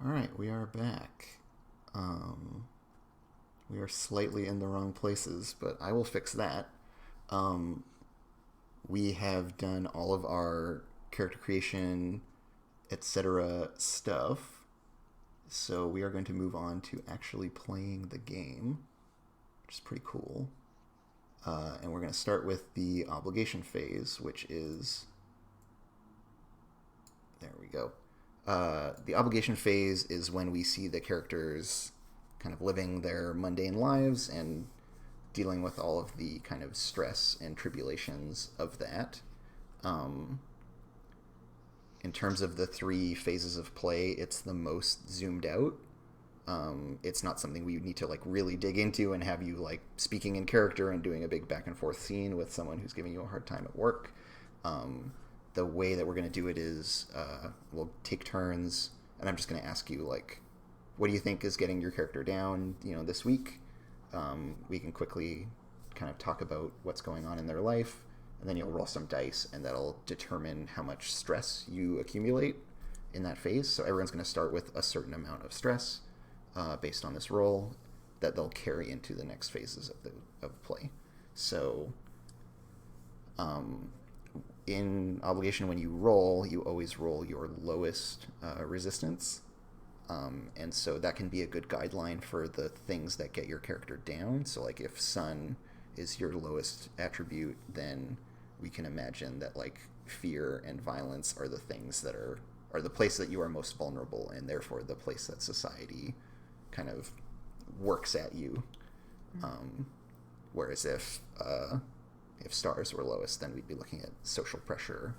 All right, we are back. Um, we are slightly in the wrong places, but I will fix that. Um, we have done all of our character creation, etc. stuff, so we are going to move on to actually playing the game, which is pretty cool. And we're going to start with the obligation phase, which is. There we go. The obligation phase is when we see the characters kind of living their mundane lives and dealing with all of the kind of stress and tribulations of that. Um, in terms of the three phases of play, it's the most zoomed out. It's not something we need to like really dig into and have you like speaking in character and doing a big back and forth scene with someone who's giving you a hard time at work. The way that we're going to do it is we'll take turns, and I'm just going to ask you like, what do you think is getting your character down, this week? We can quickly kind of talk about what's going on in their life, and then you'll roll some dice, and that'll determine how much stress you accumulate in that phase. So everyone's going to start with a certain amount of stress based on this roll that they'll carry into the next phases of play. So in obligation, when you roll, you always roll your lowest resistance. And so that can be a good guideline for the things that get your character down. So like if sun is your lowest attribute, then we can imagine that like fear and violence are the things that are the place that you are most vulnerable, and therefore the place that society kind of works at you. Whereas if stars were lowest, then we'd be looking at social pressure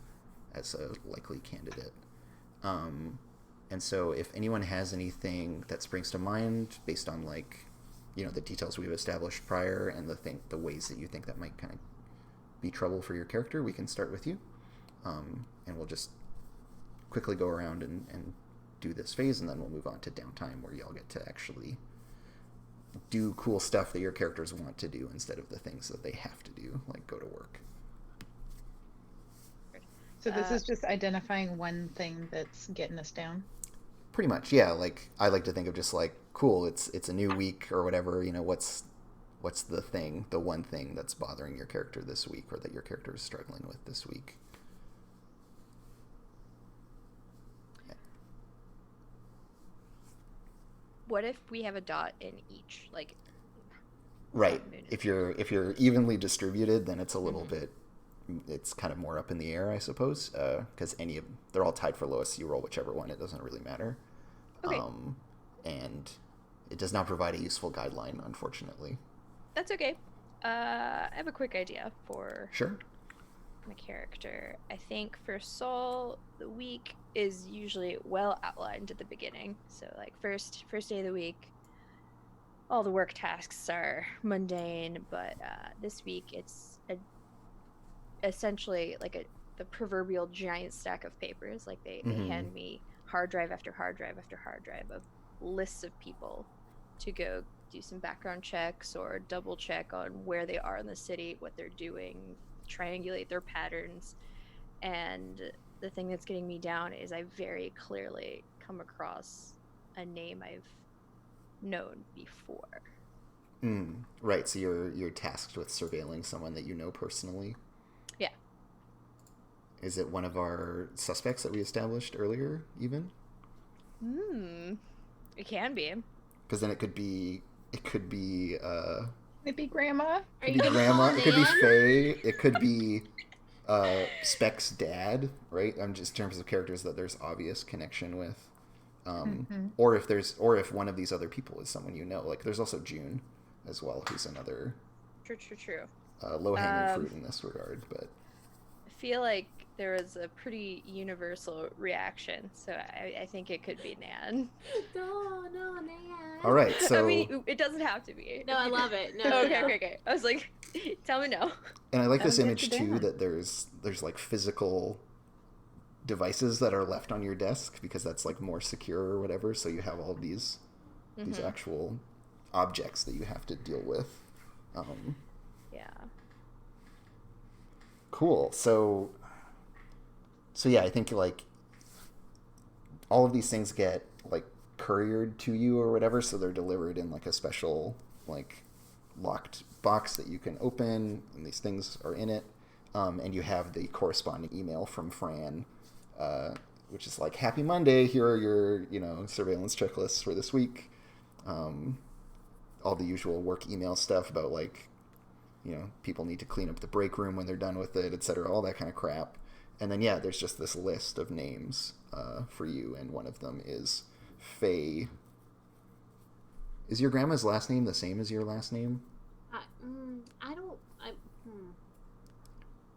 as a likely candidate. And so if anyone has anything that springs to mind based on like, the details we've established prior and the ways that you think that might kind of be trouble for your character, we can start with you. And we'll just quickly go around and do this phase, and then we'll move on to downtime where y'all get to actually do cool stuff that your characters want to do instead of the things that they have to do, like go to work. So this is just identifying one thing that's getting us down. Pretty much, yeah. Like I like to think of just like, cool, it's a new week or whatever. What's the one thing that's bothering your character this week, or that your character is struggling with this week. What if we have a dot in each, like Right. sun, moon, and If you're evenly distributed, then it's a little bit. It's kind of more up in the air, I suppose, because they're all tied for lowest. So you roll whichever one; it doesn't really matter. Okay, And it does not provide a useful guideline, unfortunately. that's okay. I have a quick idea for Sure. my character. I think for Saul, the week is usually well outlined at the beginning. So like first day of the week, all the work tasks are mundane, but this week it's essentially like the proverbial giant stack of papers. Like they Mm-hmm. hand me hard drive after hard drive after hard drive of lists of people to go do some background checks or double check on where they are in the city, what they're doing, triangulate their patterns. And the thing that's getting me down is I very clearly come across a name I've known before. Right. So you're tasked with surveilling someone that you know personally. Yeah. Is it one of our suspects that we established earlier, even? Hmm. It can be. Because then it could be. It could be. Maybe grandma. Are Could you be gonna call grandma. a It could be man? Faye. It could be Speck's dad. Right. I'm just in terms of characters that there's obvious connection with. Or if one of these other people is someone you know. Like there's also June, as well, who's another True. low hanging Um, fruit in this regard. But I feel like there was a pretty universal reaction, so I think it could be Nan. No, Nan. all right. I So mean, it doesn't have to be. No, I love it. No, Okay, no. okay. I was like, tell me no. and I like this That'll get image you too, down. that there's like physical devices that are left on your desk because that's like more secure or whatever. So you have all these actual objects that you have to deal with. Yeah. Cool. So yeah, I think like all of these things get like couriered to you or whatever, so they're delivered in like a special like locked box that you can open, and these things are in it. And you have the corresponding email from Fran, which is like, "Happy Monday. Here are your, surveillance checklists for this week." All the usual work email stuff about like, people need to clean up the break room when they're done with it, etc. All that kind of crap. And then there's just this list of names for you, and one of them is Faye. Is your grandma's last name the same as your last name?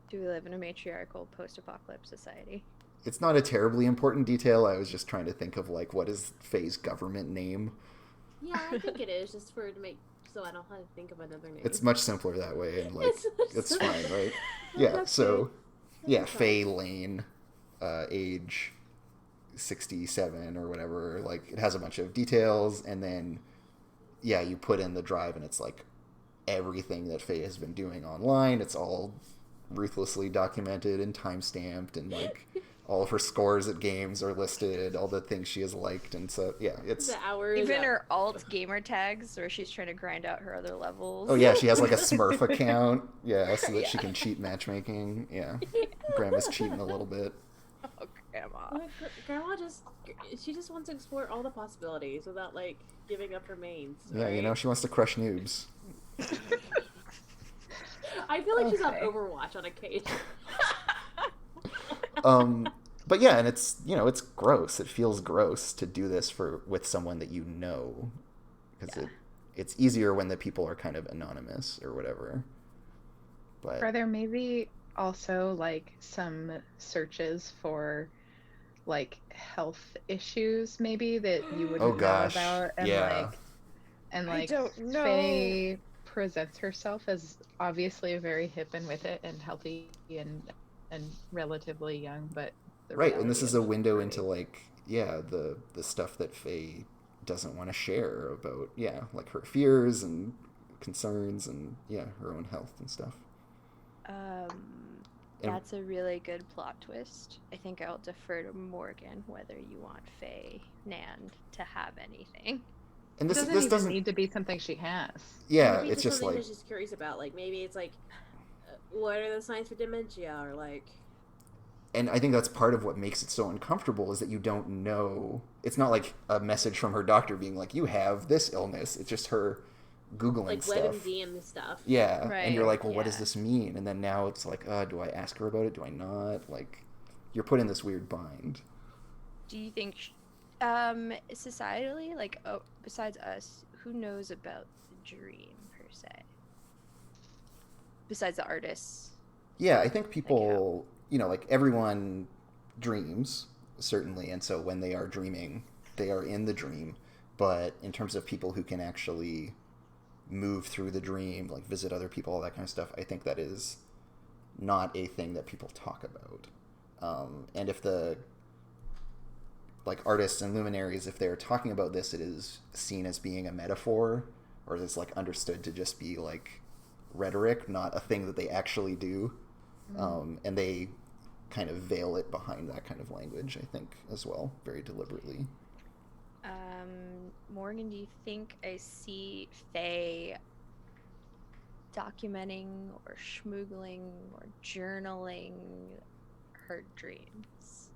Do we live in a matriarchal post-apocalypse society? It's not a terribly important detail. I was just trying to think of like, what is Faye's government name? Yeah, I think it is, just for to make so I don't have to think of another name. It's much simpler that way, and like it's fine, right? Yeah. That's So, good. Faye Lane, age 67 or whatever. Like, it has a bunch of details, and then you put in the drive, and it's like everything that Faye has been doing online. It's all ruthlessly documented and time-stamped, and like all of her scores at games are listed, all the things she has liked, and so it's The hours. Even her alt gamer tags, where she's trying to grind out her other levels. oh yeah, she has like a Smurf account, so that she can cheat matchmaking. Grandma's cheating a little bit. Oh, Grandma. Like, Grandma she just wants to explore all the possibilities without like giving up her mains. Yeah, right? she wants to crush noobs. I feel like she's on Okay. Overwatch on occasion. But and it's it's gross. It feels gross to do this with someone that you know, because it's easier when the people are kind of anonymous or whatever. But Are there maybe also like some searches for like health issues maybe that you wouldn't Oh, know gosh. about, and Yeah. like don't know. Faye presents herself as obviously very hip and with it and healthy and relatively young, but the right, and this reality is a window really- into like the stuff that Faye doesn't want to share about like her fears and concerns and her own health and stuff. And- That's a really good plot twist. I think I'll defer to Morgan whether you want Faye Nand to have anything. And It this doesn't even doesn't need to be something she has. Maybe it's just something like that she's curious about. Like maybe it's like, what are the signs for dementia, or like. and I think that's part of what makes it so uncomfortable is that you don't know. It's not like a message from her doctor being like, you have this illness. It's just her Googling Like stuff. WebMD and stuff. Yeah, Right, and you're like, well, what does yeah. this mean? And then now it's like, do I ask her about it? Do I not? Like, you're put in this weird bind. Do you think, societally, like, besides us, who knows about the dream per se? Besides the artists. Yeah, I think people, like everyone dreams, certainly. And so when they are dreaming, they are in the dream. But in terms of people who can actually move through the dream, like visit other people, all that kind of stuff, I think that is not a thing that people talk about. And if the like artists and luminaries, if they're talking about this, it is seen as being a metaphor, or it's like understood to just be like rhetoric, not a thing that they actually do. And they kind of veil it behind that kind of language, I think, as well, very deliberately. Morgan, do you think I see Faye documenting or schmoogling or journaling her dreams?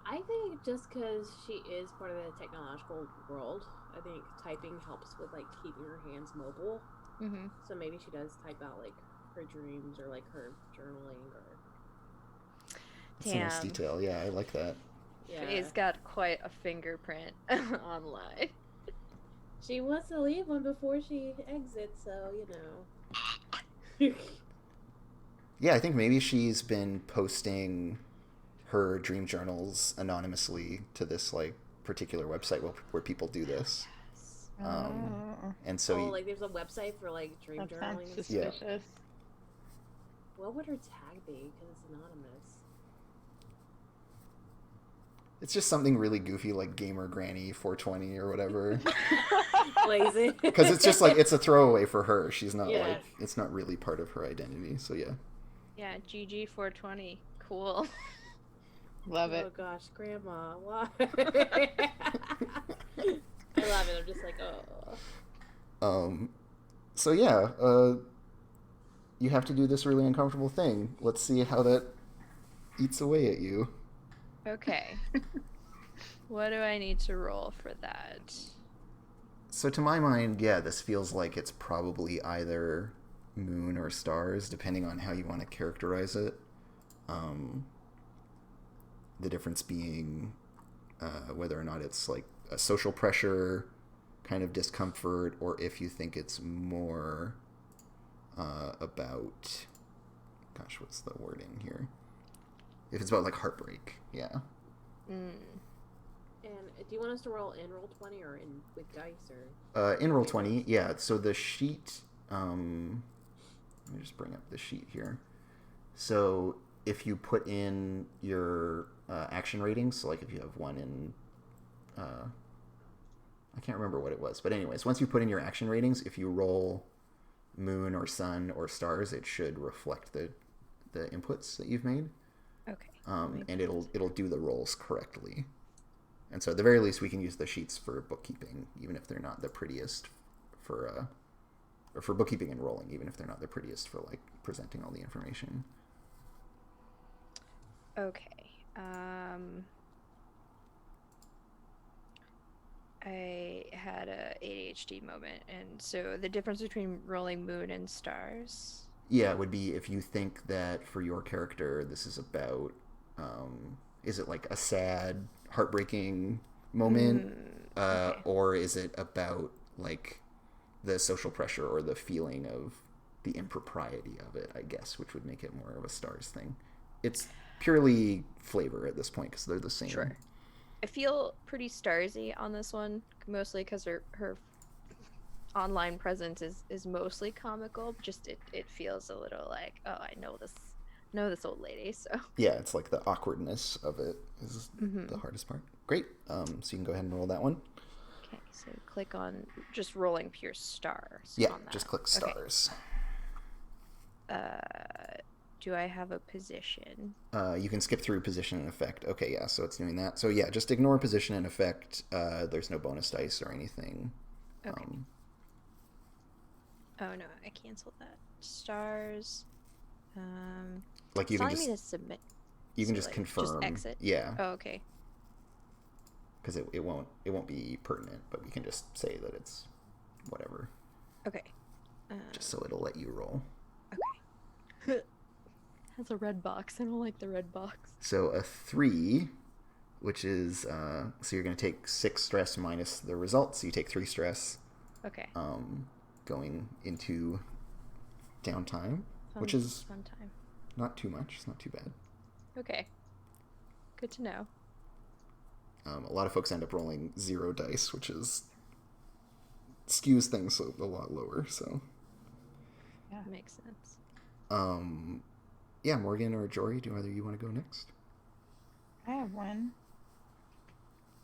I think just because she is part of the technological world, I think typing helps with like keeping her hands mobile. Mm-hmm. So maybe she does type out like her dreams or like her journaling or It's a nice Damn. detail. Yeah, I like that. Faye's got quite a fingerprint online. She wants to leave one before she exits, so you know. Yeah, I think maybe she's been posting her dream journals anonymously to this like particular website where people do this. And so like there's a website for like dream That journaling sounds and stuff. suspicious. What would her tag be? Because it's anonymous. it's just something really goofy like Gamer Granny 420 or whatever. Lazy. Because it's just like, it's a throwaway for her. She's not Yeah. like, it's not really part of her identity. So yeah. Yeah, GG420. Cool. Love Oh it. gosh, Grandma, why? I love it. I'm just like, oh. So yeah, you have to do this really uncomfortable thing. Let's see how that eats away at you. Okay. What do I need to roll for that? So to my mind, yeah, this feels like it's probably either moon or stars, depending on how you want to characterize it. The difference being whether or not it's like a social pressure kind of discomfort, or if you think it's more about, gosh, what's the wording here? If it's about like heartbreak, yeah. Mm. And do you want us to roll 20 or in with dice or? In roll 20, yeah. So the sheet. Let me just bring up the sheet here. So if you put in your action ratings, so like if you have one in, I can't remember what it was, but anyways, once you put in your action ratings, if you roll moon or sun or stars, it should reflect the inputs that you've made. Okay. And it'll do the rolls correctly. And so at the very least, we can use the sheets for bookkeeping, even if they're not the prettiest or for bookkeeping and rolling, even if they're not the prettiest for like presenting all the information. Okay. I had a ADHD moment, and so the difference between rolling moon and stars. Yeah, it would be if you think that for your character, this is about, is it like a sad, heartbreaking moment, Okay. or is it about like the social pressure or the feeling of the impropriety of it, I guess, which would make it more of a stars thing. It's purely flavor at this point because they're the same. Sure. I feel pretty starsy on this one, mostly because her online presence is mostly comical. Just it feels a little like, oh, I know this old lady. So Yeah, it's like the awkwardness of it is the hardest part. Great. So you can go ahead and roll that one. okay, so click on just rolling pure stars. Yeah, on that. just click stars. Okay. Do I have a position? You can skip through position and effect. Okay, yeah, so it's doing that. So yeah, just ignore position and effect. There's no bonus dice or anything. Okay. Oh no, I canceled that. Stars. Like you can telling just me to submit. you can So, just like, confirm. Just exit. Yeah. Oh, okay. Because it won't be pertinent, but we can just say that it's whatever. Okay. Just so it'll let you roll. Okay. Has a red box. I don't like the red box. So a 3, which is so you're going to take 6 stress minus the results. So you take 3 stress. Okay. Going into downtime, which is fun time. not too much. It's not too bad. Okay. Good to know. A lot of folks end up rolling 0 dice, which skews things a lot lower. So Yeah, makes sense. Yeah, Morgan or Jory, do either you want to go next? I have one.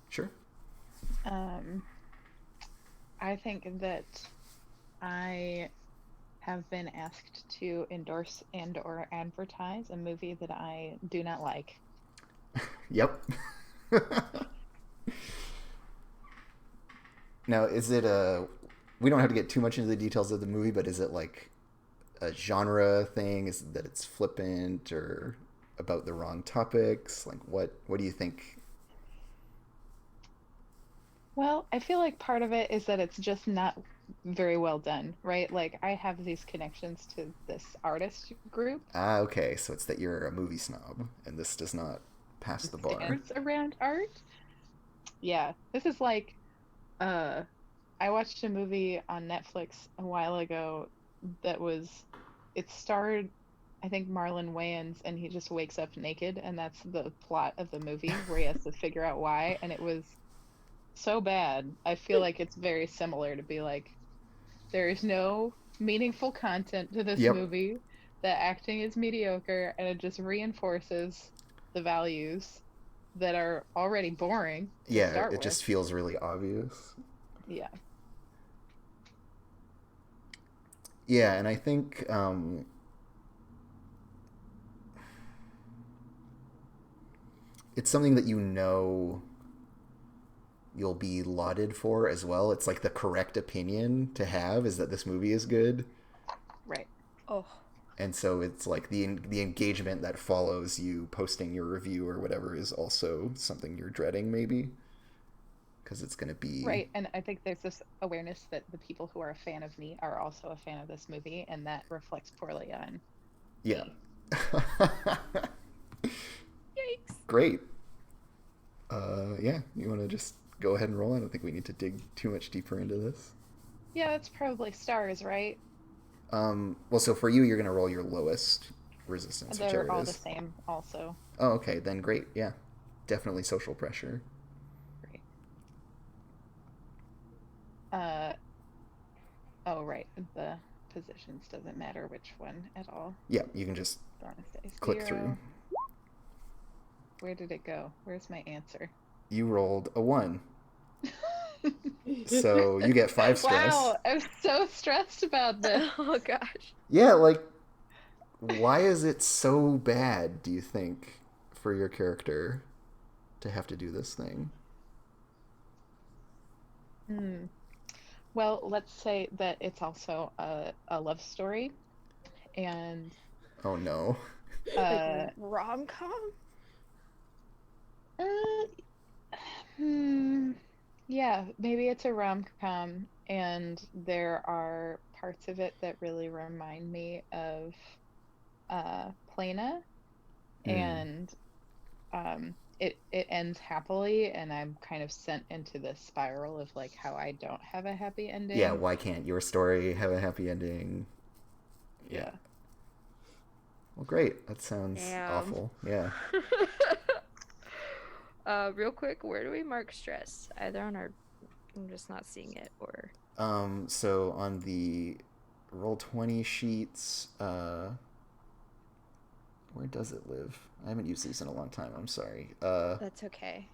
Sure. I think that I have been asked to endorse and or advertise a movie that I do not like. Yep. Now, is it we don't have to get too much into the details of the movie, but is it like a genre thing? Is it that it's flippant or about the wrong topics? Like what do you think? Well, I feel like part of it is that it's just not very well done, right? Like I have these connections to this artist group. Ah, okay. So it's that you're a movie snob and this does not pass the bar. Standards around art. Yeah, this is like I watched a movie on Netflix a while ago that it starred, I think, Marlon Wayans, and he just wakes up naked, and that's the plot of the movie where he has to figure out why, and it was so bad. I feel like it's very similar to be like, there is no meaningful content to this movie, the acting is mediocre, and it just reinforces the values that are already boring to Yeah, start it with. just feels really obvious. Yeah. Yeah, and I think it's something that you know you'll be lauded for as well. It's like the correct opinion to have is that this movie is good. Right. Oh. And so it's like the engagement that follows you posting your review or whatever is also something you're dreading, maybe, because it's going to be Right, and I think there's this awareness that the people who are a fan of me are also a fan of this movie, and that reflects poorly on yeah. me. Yikes. Great. Yeah, you want to just go ahead and roll? I don't think we need to dig too much deeper into this. Yeah, it's probably stars, right? Well, so for you, you're going to roll your lowest resistance, whichever They're all it the is. same, also. Oh, okay, then great. Yeah, definitely social pressure. Great. Oh, right. The positions doesn't matter which one at all. Yeah, you can just click through. Where did it go? Where's my answer? You rolled a 1. So you get 5 stress. Wow, I'm so stressed about this. Oh gosh. Yeah, like, why is it so bad, do you think, for your character to have to do this thing? Well, let's say that it's also a love story, and Oh no. Like rom-com? Yeah, maybe it's a rom-com, and there are parts of it that really remind me of Plana, and it ends happily, and I'm kind of sent into this spiral of like how I don't have a happy ending. Yeah, why can't your story have a happy ending? Yeah. Well, great. That sounds Damn. awful. Yeah. Real quick, where do we mark stress? Either on our, I'm just not seeing it, or So on the Roll20 sheets, where does it live? I haven't used these in a long time. I'm sorry. that's okay.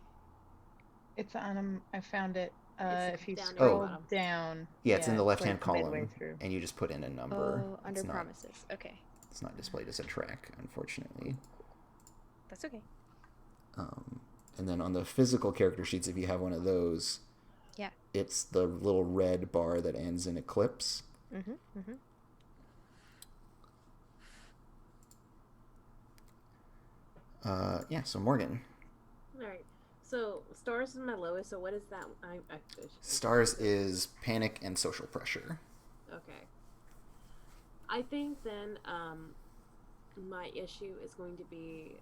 It's on I found it. It's If you down near the scroll bottom. down. Yeah, it's in the like left-hand column, midway through. and you just put in a number. Oh, under It's not- promises. Okay, It's not displayed as a track, unfortunately. that's okay. And then on the physical character sheets, if you have one of those, Yeah. it's the little red bar that ends in eclipse. Yeah, so Morgan. All right. So stars is my lowest. So what is that? Stars is panic and social pressure. Okay. I think then my issue is going to be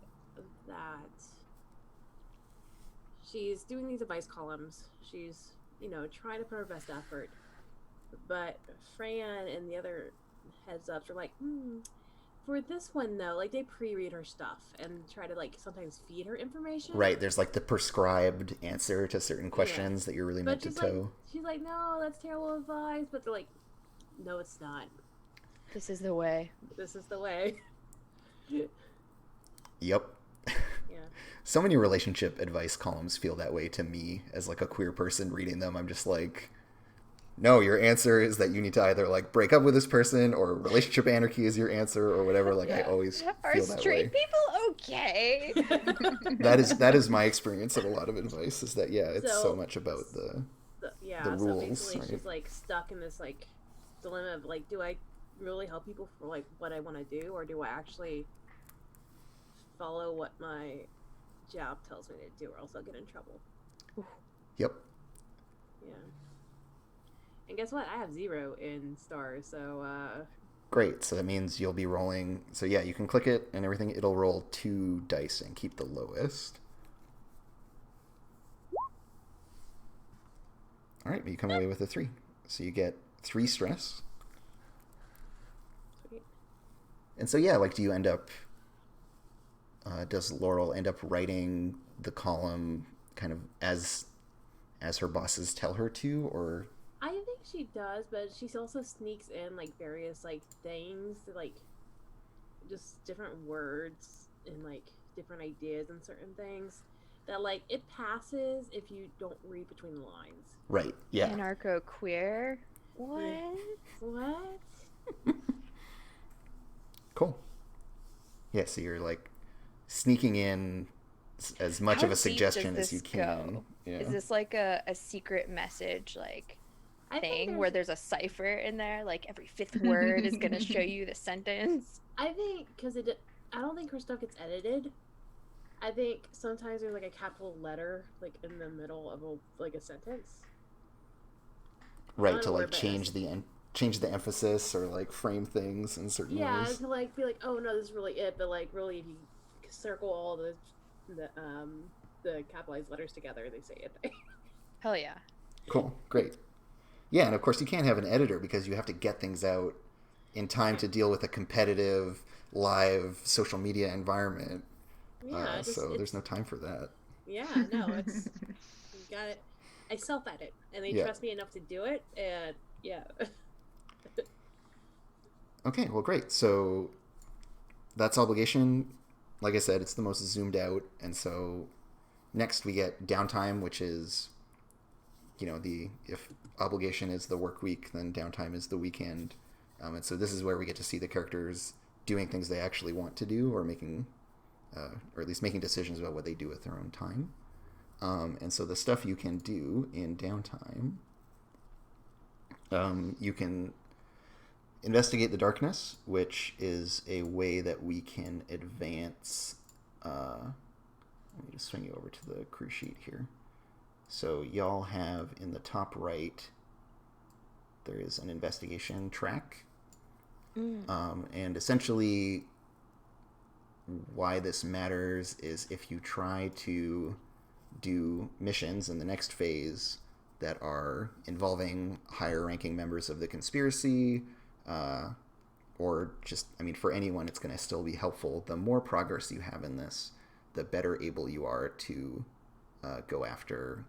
that she's doing these advice columns. She's, trying to put her best effort. But Fran and the other heads ups are like, for this one though, like they pre-read her stuff and try to like sometimes feed her information. Right, there's like the prescribed answer to certain questions that you're really meant to toe. She's like, no, that's terrible advice. But they're like, no, it's not. This is the way. This is the way. Yep. Yeah. So many relationship advice columns feel that way to me as like a queer person reading them. I'm just like, no, your answer is that you need to either like break up with this person or relationship anarchy is your answer or whatever. Like I always Are feel that straight way. people okay? That is my experience of a lot of advice is that it's so much about the rules. So basically right? she's like stuck in this like dilemma of like, do I really help people for like what I want to do, or do I actually follow what my job tells me to do, or else I'll get in trouble. Yep. Yeah. And guess what? I have 0 in stars, so Great. So that means you'll be rolling. So yeah, you can click it and everything. It'll roll 2 dice and keep the lowest. All right, but you come away with a 3. So you get 3 stress. sweet. And so yeah, like, do you end up? Does Laurel end up writing the column kind of as her bosses tell her to, or? I think she does, but she also sneaks in like various like things, like just different words and like different ideas and certain things that like it passes if you don't read between the lines. Right. Yeah. Anarcho queer. What? What? Cool. Yeah. So you're like sneaking in as much How of a deep suggestion does as you this can. go? Yeah. Is this like a secret message like I think thing where there's a cipher in there? Like every fifth word is gonna show you the sentence. I think because I don't think her stuff gets edited. I think sometimes there's like a capital letter like in the middle of a sentence. Right, to like change the emphasis or like frame things in certain ways. To like be like, oh no, this is really it, but like really, if you circle all the capitalized letters together, they say it. Hell yeah. Cool, great. Yeah, and of course you can't have an editor because you have to get things out in time to deal with a competitive live social media environment. Yeah, so there's no time for that. Yeah, no, it's you got it. I self-edit, and they trust me enough to do it, and yeah. Okay, well, great. So that's obligation. Like I said, it's the most zoomed out, and so next we get downtime, which is, if obligation is the work week, then downtime is the weekend, and so this is where we get to see the characters doing things they actually want to do, or or at least making decisions about what they do with their own time. And so the stuff you can do in downtime, you can investigate the darkness, which is a way that we can advance. Let me just swing you over to the crew sheet here. So y'all have in the top right, there is an investigation track. And essentially why this matters is if you try to do missions in the next phase that are involving higher ranking members of the conspiracy, or just, for anyone, it's going to still be helpful. The more progress you have in this, the better able you are to go after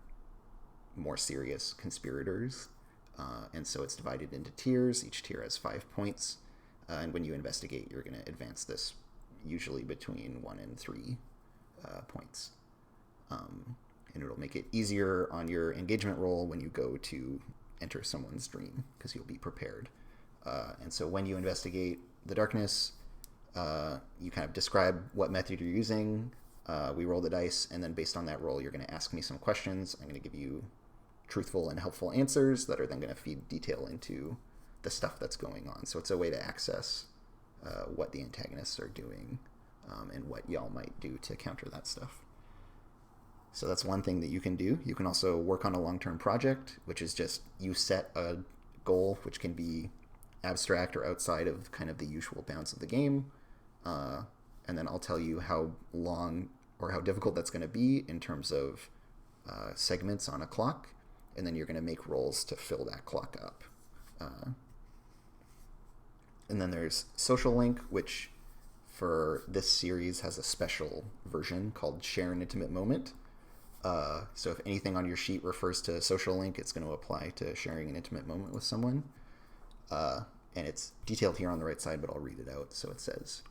more serious conspirators. And so it's divided into tiers. Each tier has 5 points. And when you investigate, you're going to advance this usually between 1 and 3 points. And it'll make it easier on your engagement roll when you go to enter someone's dream, because you'll be prepared. And so when you investigate the darkness, you kind of describe what method you're using. We roll the dice, and then based on that roll, you're going to ask me some questions. I'm going to give you truthful and helpful answers that are then going to feed detail into the stuff that's going on. So it's a way to access what the antagonists are doing, and what y'all might do to counter that stuff. So that's one thing that you can do. You can also work on a long-term project, which is just you set a goal, which can be abstract or outside of kind of the usual bounds of the game. And then I'll tell you how long or how difficult that's going to be in terms of segments on a clock. And then you're going to make rolls to fill that clock up. And then there's Social Link, which for this series has a special version called Share an Intimate Moment. So if anything on your sheet refers to Social Link, it's going to apply to sharing an intimate moment with someone. And it's detailed here on the right side, but I'll read it out. So it says,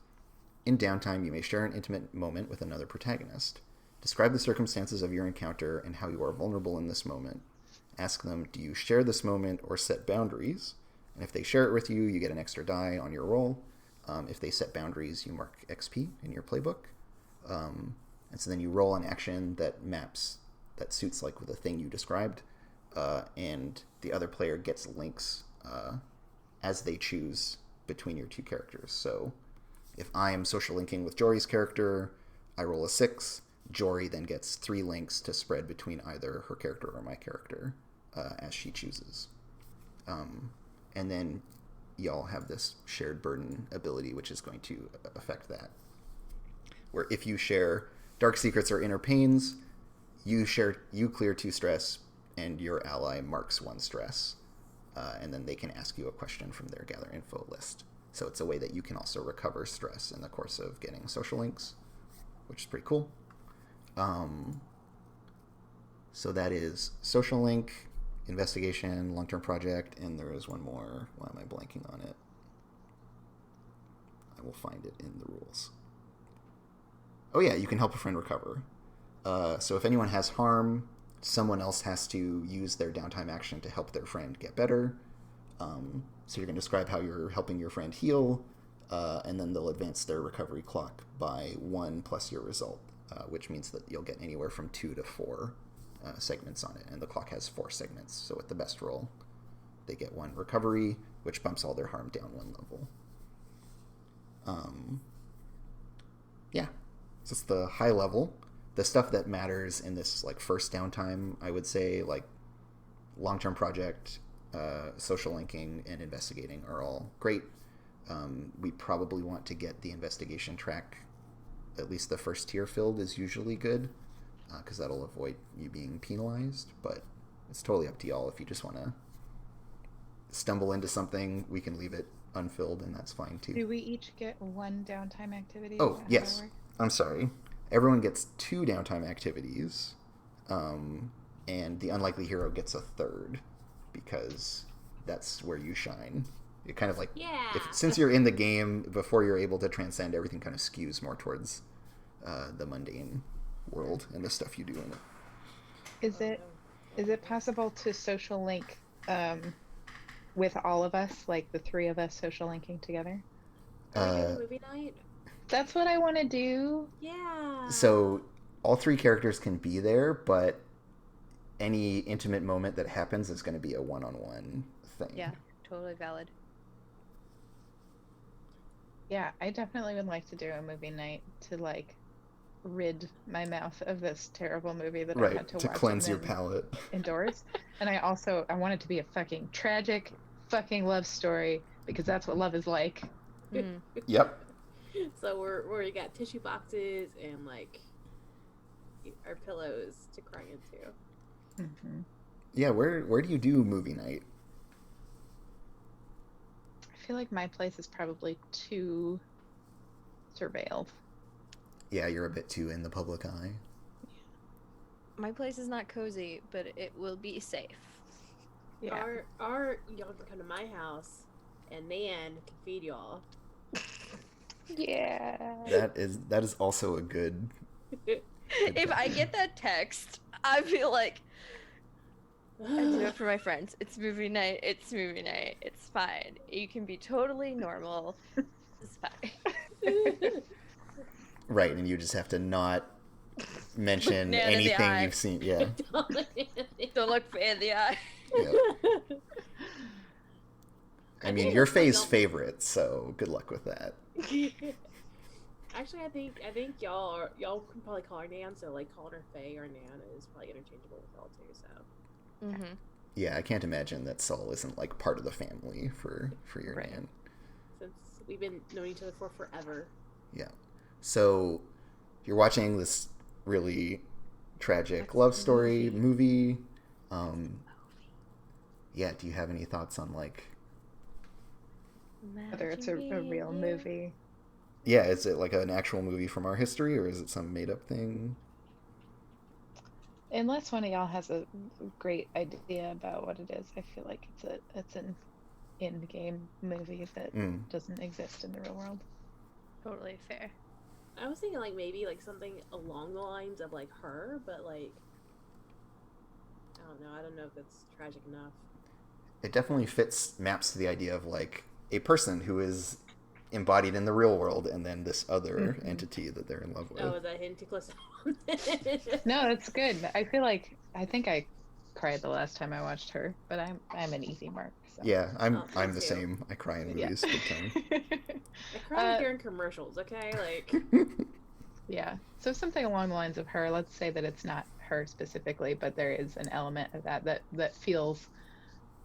in downtime, you may share an intimate moment with another protagonist. Describe the circumstances of your encounter and how you are vulnerable in this moment. Ask them, do you share this moment or set boundaries? And if they share it with you, you get an extra die on your roll. If they set boundaries, you mark XP in your playbook. And so then you roll an action that suits like with the thing you described. And the other player gets links as they choose between your two characters. So if I am social linking with Jory's character, I roll a 6. Jory then gets 3 links to spread between either her character or my character as she chooses. And then y'all have this shared burden ability, which is going to affect that. Where if you share dark secrets or inner pains, you clear 2 stress, and your ally marks 1 stress. And then they can ask you a question from their gather info list. So it's a way that you can also recover stress in the course of getting social links, which is pretty cool. So that is Social Link, Investigation, Long-Term Project, and there is one more. Why am I blanking on it? I will find it in the rules. Oh yeah, you can help a friend recover. So if anyone has harm, someone else has to use their downtime action to help their friend get better. So you're going to describe how you're helping your friend heal, and then they'll advance their recovery clock by 1 plus your result. which means that you'll get anywhere from 2 to 4 segments on it, and the clock has 4 segments. So with the best roll, they get 1 recovery, which bumps all their harm down 1 level. Yeah, so it's the high level. The stuff that matters in this like first downtime, I would say, like long-term project, social linking, and investigating are all great. We probably want to get the investigation track, at least the first tier filled is usually good, because that'll avoid you being penalized, but it's totally up to y'all. If you just want to stumble into something, we can leave it unfilled, and that's fine too. Do we each get 1 downtime activity? Oh, yes. I'm sorry. Everyone gets 2 downtime activities, and the unlikely hero gets a 3rd, because that's where you shine. It kind of like, since you're in the game, before you're able to transcend, everything kind of skews more towards the mundane world and the stuff you do in it. Is it possible to social link with all of us, like the 3 of us social linking together? Movie night? That's what I want to do. Yeah. So all 3 characters can be there, but any intimate moment that happens is going to be a one-on-one thing. Yeah, totally valid. Yeah, I definitely would like to do a movie night to like rid my mouth of this terrible movie that I had to watch cleanse your palate indoors. And I want it to be a fucking tragic fucking love story, because that's what love is like. Yep. So we got tissue boxes and like our pillows to cry into. Mm-hmm. Yeah, where do you do movie night? I feel like my place is probably too surveilled. Yeah, you're a bit too in the public eye. My place is not cozy, but it will be safe. Yeah. Or y'all can come to my house and Nan can feed y'all. Yeah. That is also a good If I get that text, I feel like I do it for my friends. It's movie night. It's movie night. It's fine. You can be totally normal. It's fine. Right, and you just have to not mention Nan in the anything eye. you've seen. Yeah. Don't look me in the eye. Yep. I mean, your Faye's favorite, so good luck with that. Actually, I think y'all can probably call her Nan, so like calling her Faye or Nan is probably interchangeable with y'all too. So. Mm-hmm. Yeah, I can't imagine that Saul isn't like part of the family for your Nan. Since we've been knowing each other for forever. Yeah. So you're watching this really tragic love story movie. Yeah, do you have any thoughts on like whether it's a real movie? Yeah, is it like an actual movie from our history, or is it some made up thing? Unless one of y'all has a great idea about what it is, I feel like it's an in-game movie that doesn't exist in the real world. Totally fair. I was thinking like maybe like something along the lines of like Her, but like I don't know. I don't know if it's tragic enough. It definitely maps to the idea of like a person who is embodied in the real world, and then this other entity that they're in love with. Oh, is that hitting too close? No, it's good. I think I cried the last time I watched Her, but I'm an easy mark. So. Yeah, I'm the same. I cry in movies big time. I cry during commercials. Okay, like. Yeah. So something along the lines of Her. Let's say that it's not Her specifically, but there is an element of that feels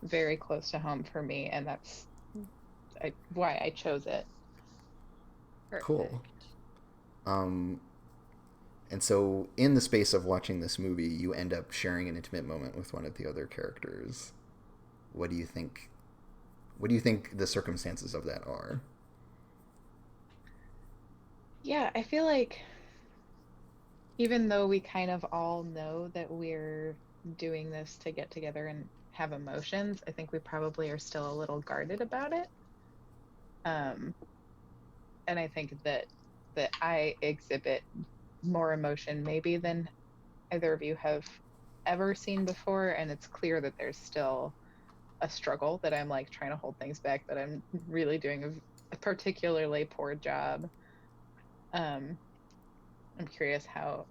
very close to home for me, and that's why I chose it. Perfect. Cool. And so in the space of watching this movie, you end up sharing an intimate moment with one of the other characters. What do you think the circumstances of that are? Yeah, I feel like even though we kind of all know that we're doing this to get together and have emotions, I think we probably are still a little guarded about it. And I think that I exhibit more emotion maybe than either of you have ever seen before, and it's clear that there's still a struggle, that I'm like trying to hold things back, that I'm really doing a particularly poor job. I'm curious how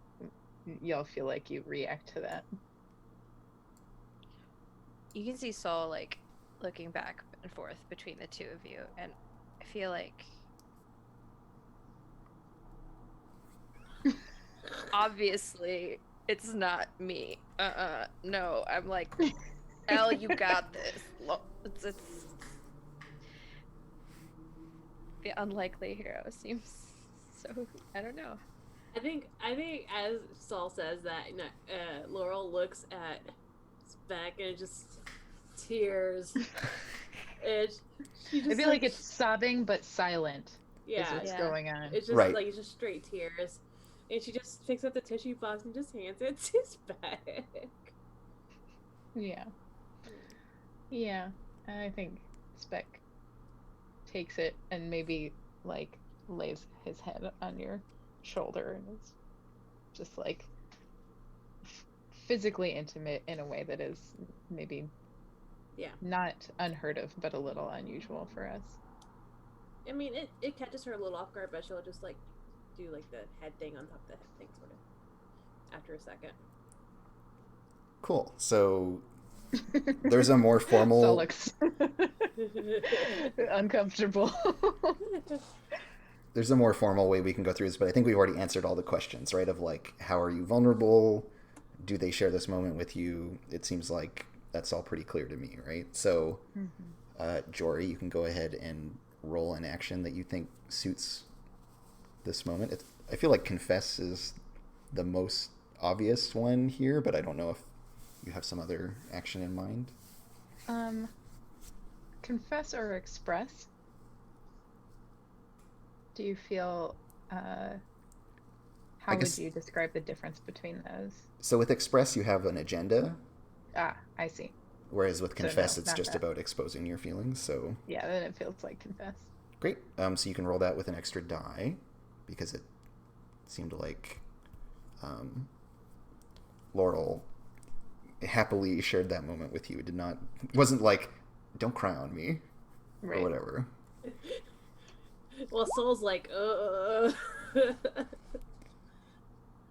y'all feel like you react to that. You can see Saul like looking back and forth between the two of you, and I feel like obviously it's not me. No, I'm like, Elle, you got this. It's the unlikely hero seems so. I don't know. I think as Saul says that, Laurel looks at Spec and just tears. And she just I feel like it's sobbing but silent. yeah, Is what's Yeah. going on. it's just Right. like it's just straight tears. And she just picks up the tissue box and just hands it to Spec. Yeah. Yeah. And I think Spec takes it and maybe like lays his head on your shoulder and is just like physically intimate in a way that is maybe not unheard of but a little unusual for us. I mean, it catches her a little off guard, but she'll just like do like the head thing on top of the head thing sort of after a second. Cool. So there's a more formal. Saul looks uncomfortable. There's a more formal way we can go through this, but I think we've already answered all the questions, right? Of like, how are you vulnerable? Do they share this moment with you? It seems like that's all pretty clear to me, right? So, Jory, you can go ahead and roll an action that you think suits this moment. I feel like confess is the most obvious one here, but I don't know if you have some other action in mind. Confess or express? Do you feel, how would you describe the difference between those? So with express, you have an agenda. Ah, I see. Whereas with confess, no, it's just about exposing your feelings. So yeah, then it feels like confess. Great. So you can roll that with an extra die, because it seemed like Laurel happily shared that moment with you. It wasn't like, don't cry on me, right, or whatever. Well, Saul's like,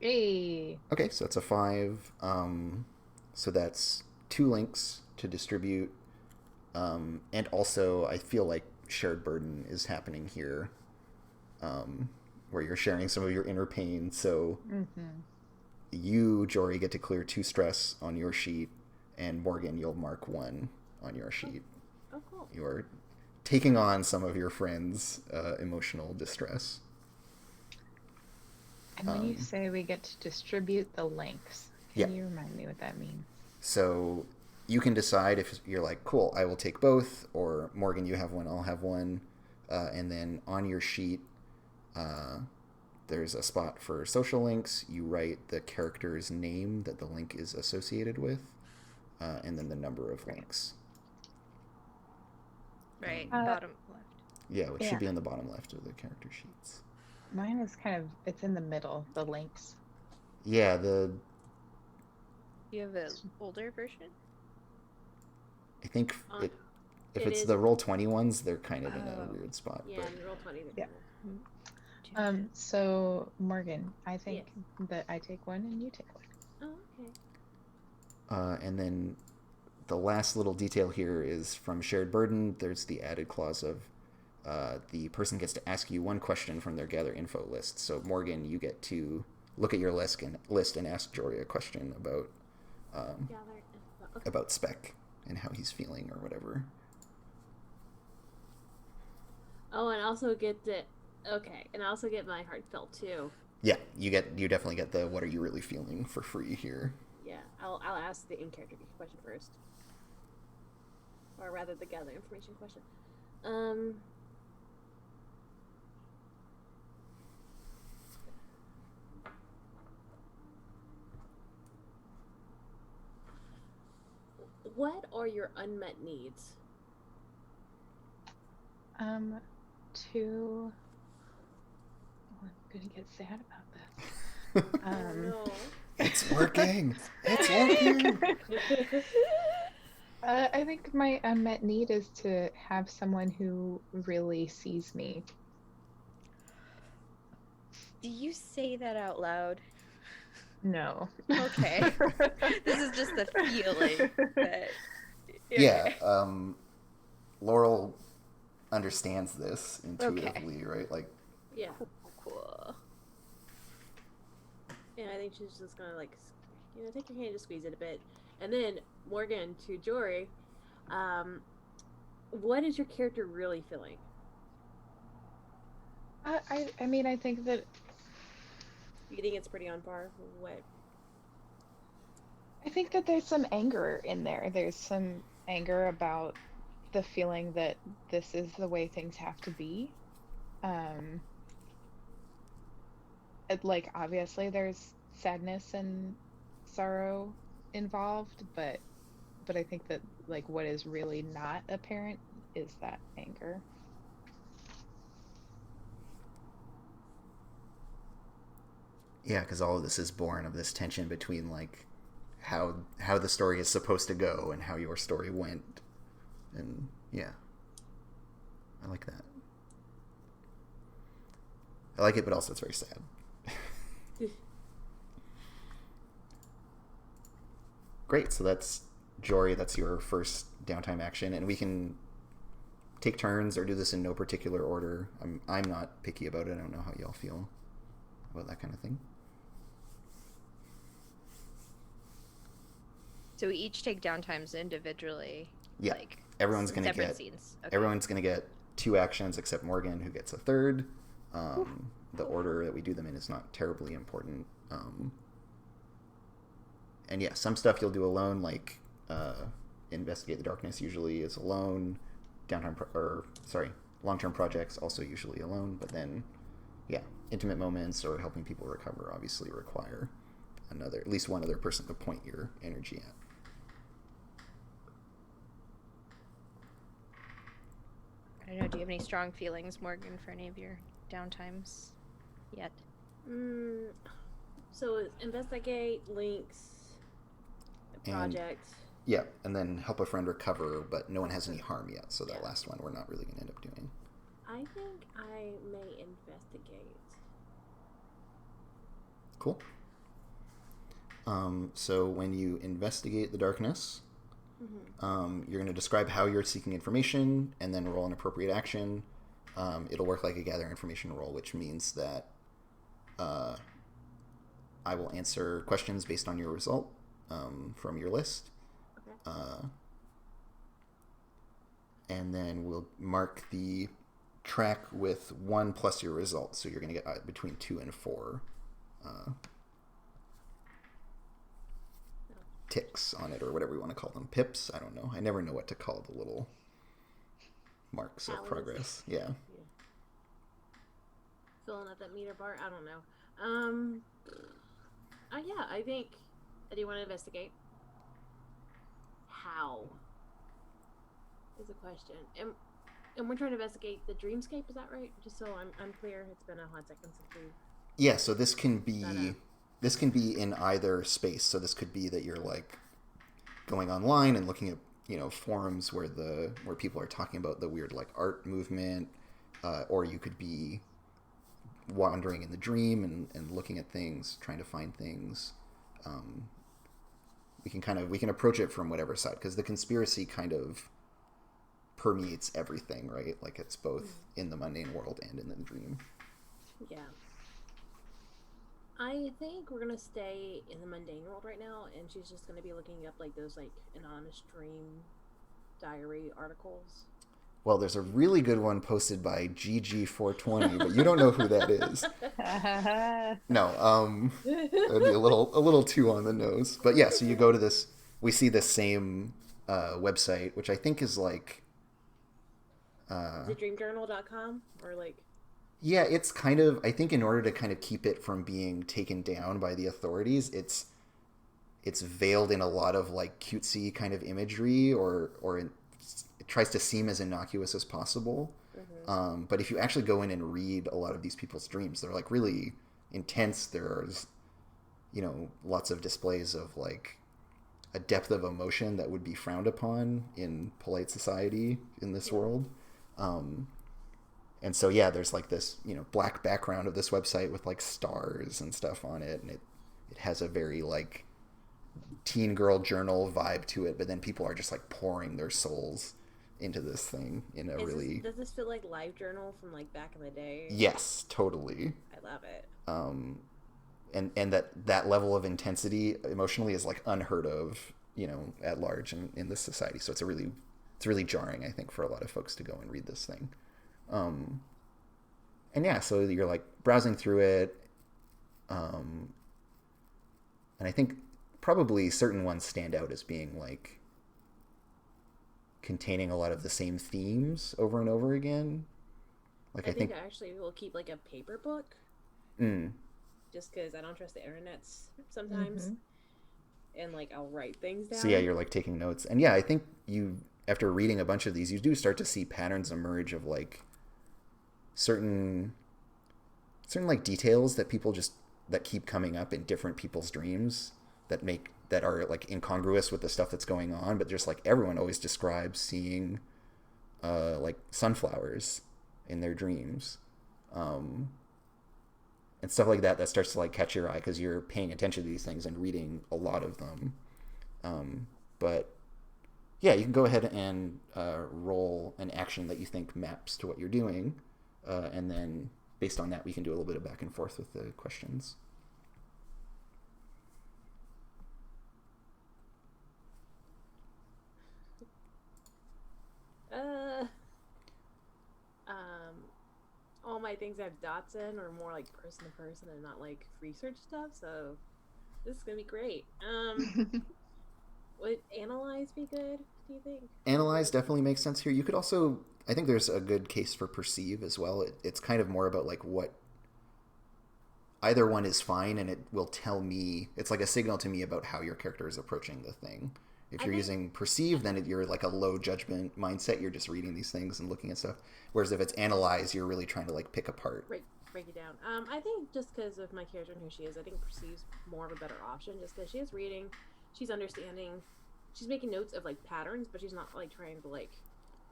Hey. Okay, so it's a 5. So that's 2 links to distribute. And also, I feel like shared burden is happening here, where you're sharing some of your inner pain. So you, Jory, get to clear 2 stress on your sheet, and Morgan, you'll mark 1 on your sheet. Oh, cool. You're taking on some of your friends' emotional distress. And when you say we get to distribute the links, can you remind me what that means? So you can decide if you're like, cool, I will take both, or Morgan, you have 1, I'll have 1. And then on your sheet, there's a spot for social links. You write the character's name that the link is associated with, and then the number of links. Right, bottom left. Yeah, which should be on the bottom left of the character sheets. Mine is it's in the middle, the links. Yeah, You have an older version? I think if it's is the Roll20 ones, they're kind of in a weird spot. Yeah, But and Roll20. Yeah. So Morgan, I think that I take 1 and you take 1. Oh, okay. And then the last little detail here is from shared burden. There's the added clause of the person gets to ask you 1 question from their gather info list. So Morgan, you get to look at your list and ask Jory a question about about Spec and how he's feeling or whatever. Oh, and also get and I also get my heartfelt too. Yeah, you definitely get the what are you really feeling for free here. Yeah, I'll ask the in-character question first, or rather the gather information question. What are your unmet needs? I'm gonna get sad about this. No. It's working. It's working. I think my unmet need is to have someone who really sees me. Do you say that out loud? No. Okay. This is just the feeling that. Yeah, Okay. Laurel understands this Okay. intuitively, right? Like, Yeah. Cool. And I think she's just gonna like, take your hand and squeeze it a bit, and then Morgan to Jory. What is your character really feeling? I mean, I think that You think it's pretty on par? What? there's some anger in there. There's some anger about the feeling that this is the way things have to be. Like obviously there's sadness and sorrow involved, but I think that like what is really not apparent is that anger. yeah, because all of this is born of this tension between like how the story is supposed to go and how your story went, and yeah, I like that. I like it, but also it's very sad. Great, so that's Jory. That's your first downtime action, and we can take turns or do this in no particular order. I'm not picky about it. I don't know how y'all feel about that kind of thing. So we each take downtimes individually. Yeah, Like everyone's gonna separate get scenes. Okay. everyone's gonna get 2 actions except Morgan, who gets a third. The order that we do them in is not terribly important. And yeah, some stuff you'll do alone, like investigate the darkness usually is alone. Long-term projects also usually alone. But then, yeah, intimate moments or helping people recover obviously require at least one other person to point your energy at. I don't know. Do you have any strong feelings, Morgan, for any of your downtimes yet? So it's investigate, links, project. Yeah, and then help a friend recover, but no one has any harm yet, so that last one we're not really going to end up doing. I think I may investigate. Cool. So when you investigate the darkness, you're going to describe how you're seeking information and then roll an appropriate action. It'll work like a gather information roll, which means that I will answer questions based on your result from your list. Okay. And then we'll mark the track with 1 plus your result. So you're going to get between 2 and 4 ticks on it, or whatever you want to call them. Pips? I don't know. I never know what to call the little marks of progress. Yeah. Filling up that meter bar? I don't know. Yeah, I think I do want to investigate. How? Is a question. And we're trying to investigate the dreamscape, is that right? Just so I'm clear. It's been a hot second since we... Yeah, so this can be in either space. So this could be that you're like going online and looking at forums where people are talking about the weird like art movement, or you could be wandering in the dream and looking at things, trying to find things. We can approach it from whatever side, because the conspiracy kind of permeates everything, right? Like it's both in the mundane world and in the dream. Yeah. I think we're gonna stay in the mundane world right now, and she's just gonna be looking up like those like anonymous dream diary articles. Well, there's a really good one posted by GG420, but you don't know who that is. No, that'd be a little too on the nose. But yeah, so you go to this. We see the same website, which I think is like. Is it dreamjournal.com or like? Yeah, it's kind of. I think in order to kind of keep it from being taken down by the authorities, it's veiled in a lot of like cutesy kind of imagery, or it tries to seem as innocuous as possible. Mm-hmm. But if you actually go in and read a lot of these people's dreams, they're like really intense. There's, lots of displays of like a depth of emotion that would be frowned upon in polite society in this world. And so yeah, there's like this, you know, black background of this website with like stars and stuff on it, and it has a very like teen girl journal vibe to it, but then people are just like pouring their souls into this thing in a Does this feel like LiveJournal from like back in the day? Yes, totally. I love it. And that level of intensity emotionally is like unheard of, you know, at large in this society. So it's really jarring, I think, for a lot of folks to go and read this thing. And yeah, so you're like browsing through it, and I think probably certain ones stand out as being like containing a lot of the same themes over and over again. Like I think I actually will keep like a paper book. Just because I don't trust the internet sometimes. And like I'll write things down. So yeah, you're like taking notes. And yeah, I think you, after reading a bunch of these, you do start to see patterns emerge of like certain like details that people just, that keep coming up in different people's dreams that are like incongruous with the stuff that's going on, but just like everyone always describes seeing like sunflowers in their dreams. And stuff like that starts to like catch your eye because you're paying attention to these things and reading a lot of them. But yeah, you can go ahead and roll an action that you think maps to what you're doing, and then based on that, we can do a little bit of back and forth with the questions. All my things have dots in are more like person to person and not like research stuff, so this is gonna be great. Would analyze be good, do you think? Analyze definitely makes sense here. You could also, I think there's a good case for perceive as well. It's kind of more about like what, either one is fine, and it will tell me, it's like a signal to me about how your character is approaching the thing. If you're using perceive, then you're like a low judgment mindset. You're just reading these things and looking at stuff. Whereas if it's analyze, you're really trying to like pick apart. Break it down. I think just because of my character and who she is, I think perceive's more of a better option. Just because she is reading, she's understanding, she's making notes of like patterns, but she's not like trying to like,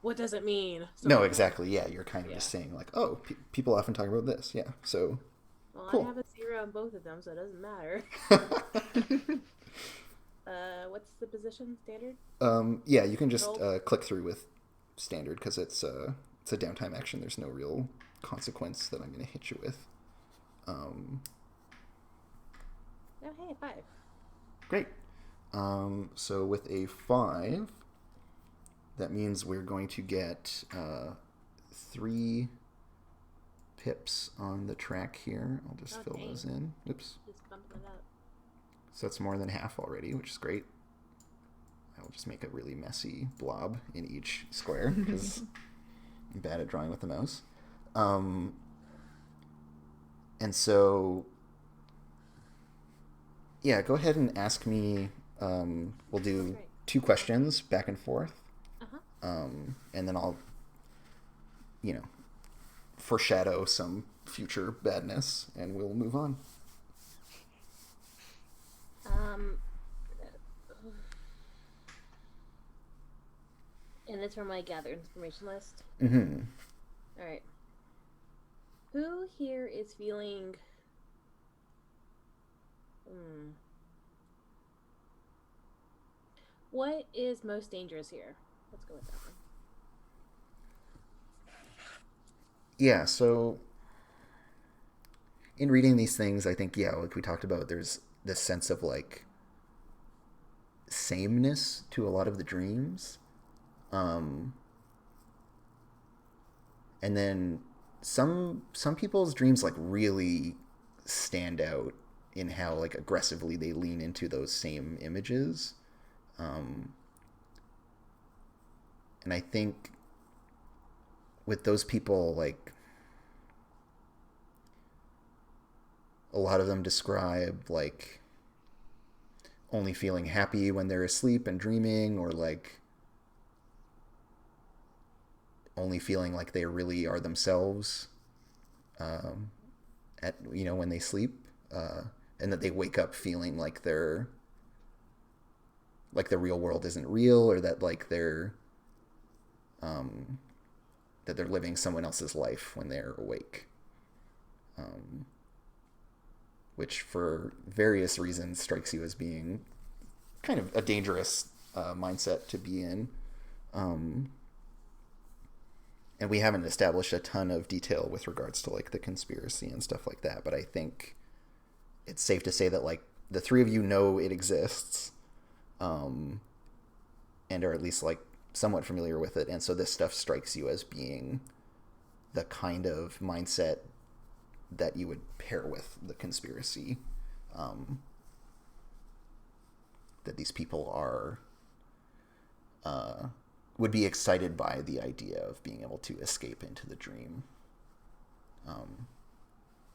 what does it mean? No, exactly. Yeah, you're kind of just saying like, oh, people often talk about this. Yeah, so. Well, cool. I have a 0 on both of them, so it doesn't matter. What's the position standard? Yeah, you can just click through with standard because it's a downtime action. There's no real consequence that I'm going to hit you with. Oh, hey, 5. Great. So with a 5, that means we're going to get 3 pips on the track here. I'll just fill those in. Oops. Just bumping it up. So that's more than half already, which is great. I will just make a really messy blob in each square because I'm bad at drawing with the mouse. And so, yeah, go ahead and ask me. We'll do 2 questions back and forth. And then I'll, foreshadow some future badness, and we'll move on. And it's from my gather information list. Mm-hmm. All right. Who here is feeling? What is most dangerous here? Let's go with that one. Yeah, so in reading these things, I think, yeah, like we talked about, there's this sense of like sameness to a lot of the dreams. And then some people's dreams like really stand out in how like aggressively they lean into those same images. And I think with those people, like a lot of them describe like only feeling happy when they're asleep and dreaming, or like only feeling like they really are themselves when they sleep, and that they wake up feeling like they're like the real world isn't real, or that like they're that they're living someone else's life when they're awake. Which for various reasons strikes you as being kind of a dangerous mindset to be in. And we haven't established a ton of detail with regards to like the conspiracy and stuff like that, but I think it's safe to say that like the three of you know it exists, and are at least like somewhat familiar with it, and so this stuff strikes you as being the kind of mindset that you would pair with the conspiracy, that these people are would be excited by the idea of being able to escape into the dream,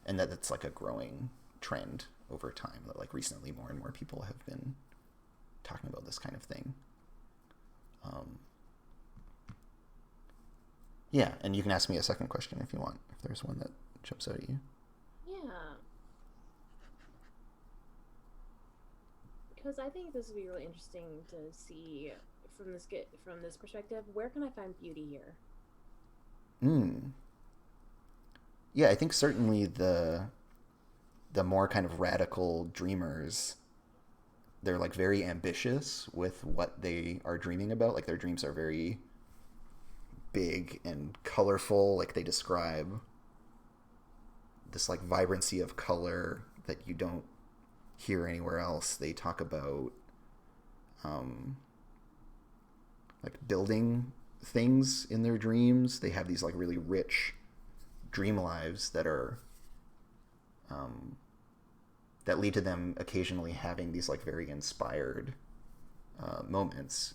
and that it's like a growing trend over time, that like recently more and more people have been talking about this kind of thing. Yeah, and you can ask me a second question if you want, if there's one that jumps out at you. Yeah. Because I think this would be really interesting to see from this perspective. Where can I find beauty here? Yeah, I think certainly the more kind of radical dreamers, they're like very ambitious with what they are dreaming about. Like their dreams are very big and colorful. Like they describe this like vibrancy of color that you don't hear anywhere else. They talk about like building things in their dreams. They have these like really rich dream lives that are that lead to them occasionally having these like very inspired moments.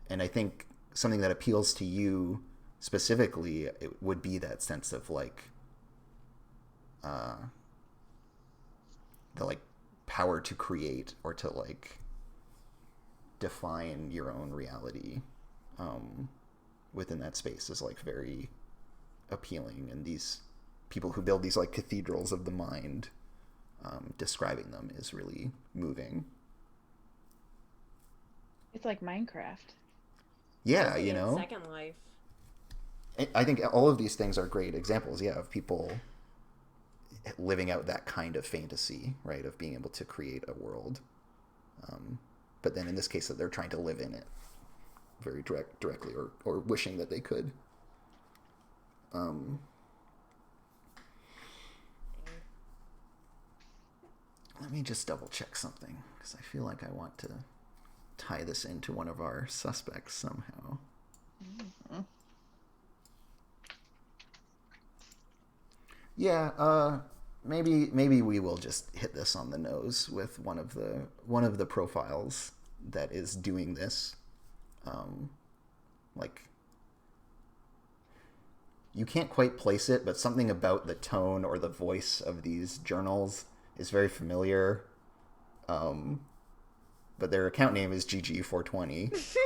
And I think something that appeals to you specifically, it would be that sense of like the like power to create or to like define your own reality within that space is like very appealing. And these people who build these like cathedrals of the mind, describing them is really moving. It's like Minecraft. Yeah, you know, Second Life. I think all of these things are great examples, yeah, of people living out that kind of fantasy, right, of being able to create a world. But then in this case, that they're trying to live in it very directly, or wishing that they could. Let me just double check something, because I feel like I want to tie this into one of our suspects somehow. Mm-hmm. Yeah, maybe we will just hit this on the nose with one of the profiles that is doing this. Like, you can't quite place it, but something about the tone or the voice of these journals is very familiar. But their account name is GG420.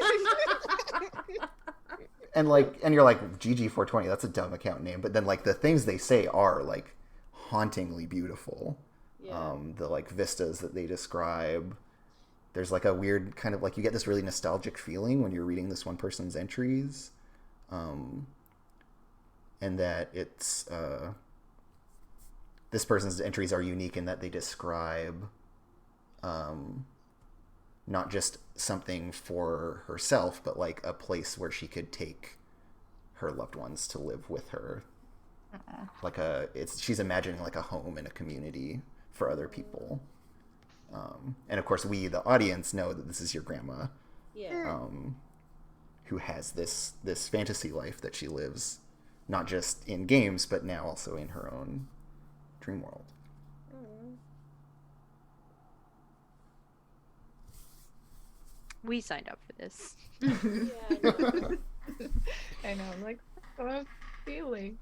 And you're like, GG420, that's a dumb account name. But then like the things they say are like hauntingly beautiful. Yeah. The like vistas that they describe. There's like a weird kind of like, you get this really nostalgic feeling when you're reading this one person's entries. And that it's, this person's entries are unique in that they describe, not just something for herself, but like a place where she could take her loved ones to live with her. Like she's imagining like a home and a community for other people. And of course we, the audience, know that this is your grandma. Yeah. Who has this fantasy life that she lives, not just in games, but now also in her own dream world. We signed up for this. Yeah, I know. I know. I'm like, what I'm feeling.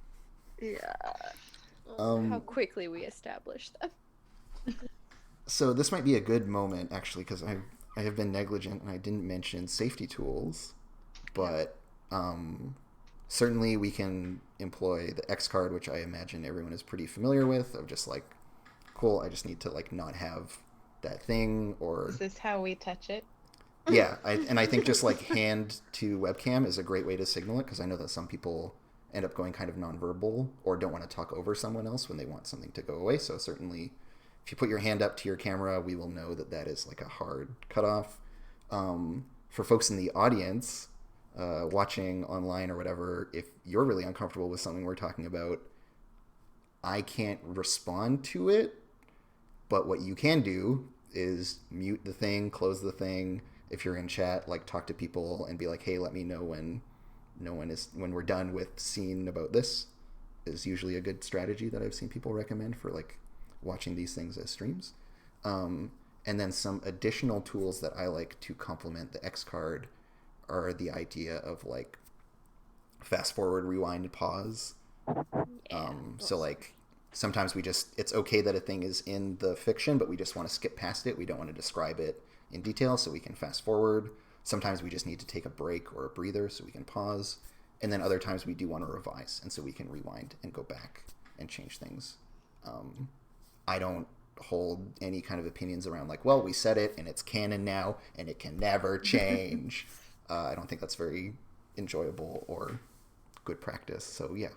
Yeah. Oh, How quickly we established that. So this might be a good moment, actually, because I have been negligent and I didn't mention safety tools, but certainly we can employ the X card, which I imagine everyone is pretty familiar with, of just like, cool, I just need to like not have that thing, or... Is this how we touch it? Yeah, I think just like hand to webcam is a great way to signal it, because I know that some people end up going kind of nonverbal or don't want to talk over someone else when they want something to go away. So certainly, if you put your hand up to your camera, we will know that that is like a hard cutoff. For folks in the audience watching online or whatever, if you're really uncomfortable with something we're talking about, I can't respond to it, but what you can do is mute the thing, close the thing. If you're in chat, like talk to people and be like, hey, let me know when we're done with scene about this, is usually a good strategy that I've seen people recommend for like watching these things as streams. And then some additional tools that I like to complement the X card are the idea of like fast forward, rewind, pause. So like sometimes it's okay that a thing is in the fiction, but we just want to skip past it. We don't want to describe it in detail, so we can fast forward. Sometimes we just need to take a break or a breather, so we can pause. And then other times we do want to revise, and so we can rewind and go back and change things. I don't hold any kind of opinions around like, well, we said it and it's canon now and it can never change. I don't think that's very enjoyable or good practice. So yeah,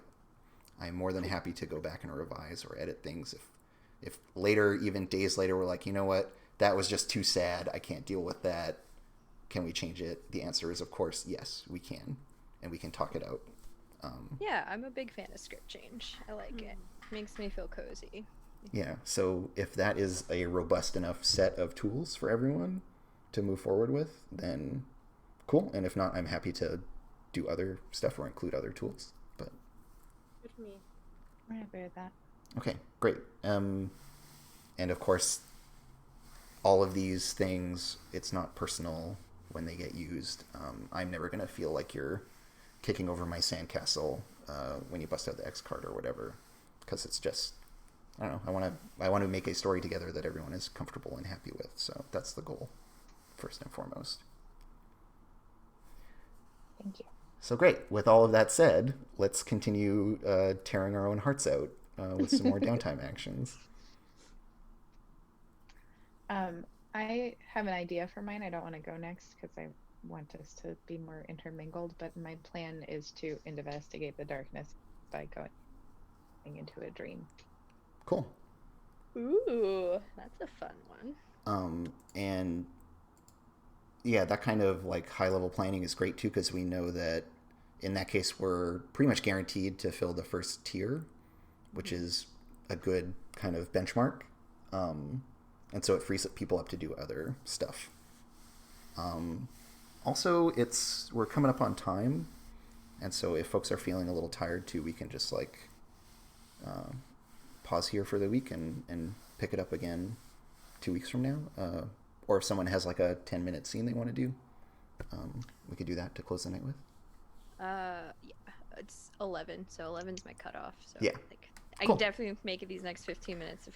I'm more than happy to go back and revise or edit things if later, even days later, we're like, you know what, that was just too sad, I can't deal with that, can we change it? The answer is, of course, yes, we can, and we can talk it out. Yeah, I'm a big fan of script change. I like it. Makes me feel cozy. Yeah, so if that is a robust enough set of tools for everyone to move forward with, then cool. And if not, I'm happy to do other stuff or include other tools. But Good for me. I'm happy with that. okay, great. And of course, all of these things, it's not personal when they get used. I'm never going to feel like you're kicking over my sandcastle when you bust out the X card or whatever, because it's just, I don't know, I want to make a story together that everyone is comfortable and happy with. So that's the goal, first and foremost. Thank you. So great. With all of that said, let's continue tearing our own hearts out with some more downtime actions. I have an idea for mine. I don't want to go next because I want us to be more intermingled, but my plan is to investigate the darkness by going into a dream. Cool. Ooh, that's a fun one. And yeah, that kind of like high level planning is great too, because we know that in that case we're pretty much guaranteed to fill the first tier, which is a good kind of benchmark. And so it frees people up to do other stuff. Also, we're coming up on time, and so if folks are feeling a little tired too, we can just like pause here for the week and pick it up again 2 weeks from now. Or if someone has like a 10-minute scene they want to do, we could do that to close the night with. Yeah, it's 11, so 11's my cutoff. So yeah, like, I cool. can definitely make it these next 15 minutes.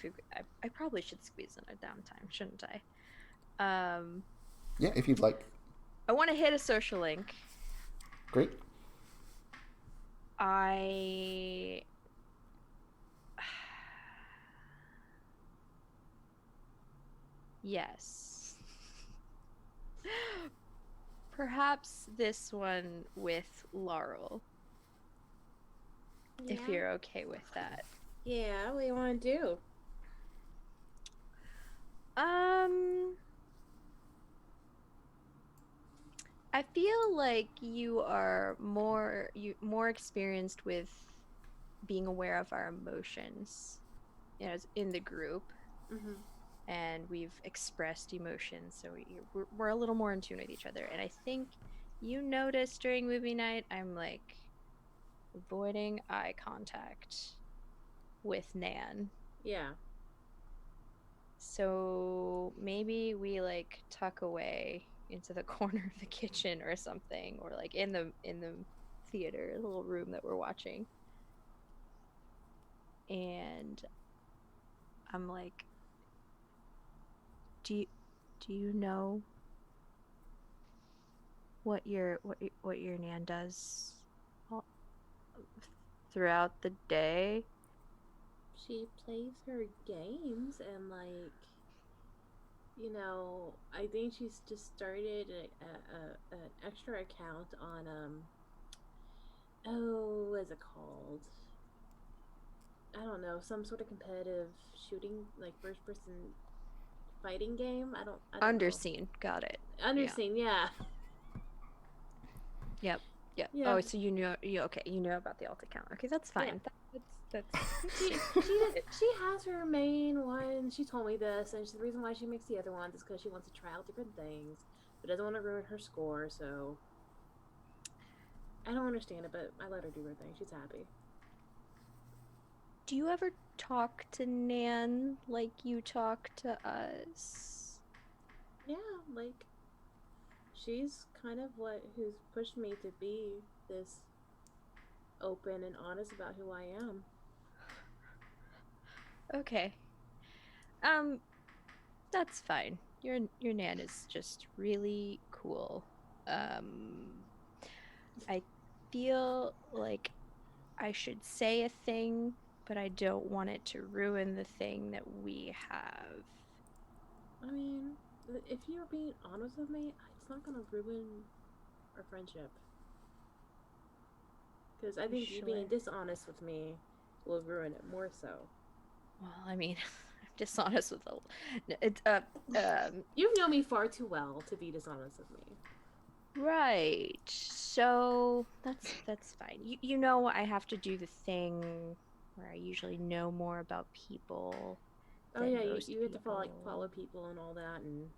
I probably should squeeze in a downtime, shouldn't I? Yeah, if you'd like. I want to hit a social link. Great. Yes. Perhaps this one with Laurel. Yeah. If you're okay with that. Yeah, what do you want to do? I feel like you are more experienced with being aware of our emotions, in the group. Mm-hmm. And we've expressed emotions, so we're a little more in tune with each other. And I think you noticed during movie night, I'm like avoiding eye contact with Nan. Yeah. So maybe we like tuck away into the corner of the kitchen or something, or like in the theater, the little room that we're watching. And I'm like, do you know what your Nan does throughout the day? She plays her games and I think she's just started an extra account on oh, what is it called? I don't know, some sort of competitive shooting, like first person fighting game. I don't know. Underseen. Got it. Underseen, yeah. Yep. Yeah. Yeah. Oh, so you know about the alt account. Okay, that's fine. Yeah. That's She has her main one. She told me this, and the reason why she makes the other ones is because she wants to try out different things, but doesn't want to ruin her score. So I don't understand it, but I let her do her thing. She's happy. Do you ever talk to Nan like you talk to us? Yeah, like she's kind of who's pushed me to be this open and honest about who I am. Okay. That's fine. Your Nan is just really cool. I feel like I should say a thing, but I don't want it to ruin the thing that we have. I mean, if you're being honest with me, it's not gonna ruin our friendship. Because I think you being dishonest with me will ruin it more so. Well, I mean, I'm dishonest with You know me far too well to be dishonest with me. Right. So that's fine. You know I have to do the thing where I usually know more about people. Oh yeah, you have to follow people and all that, and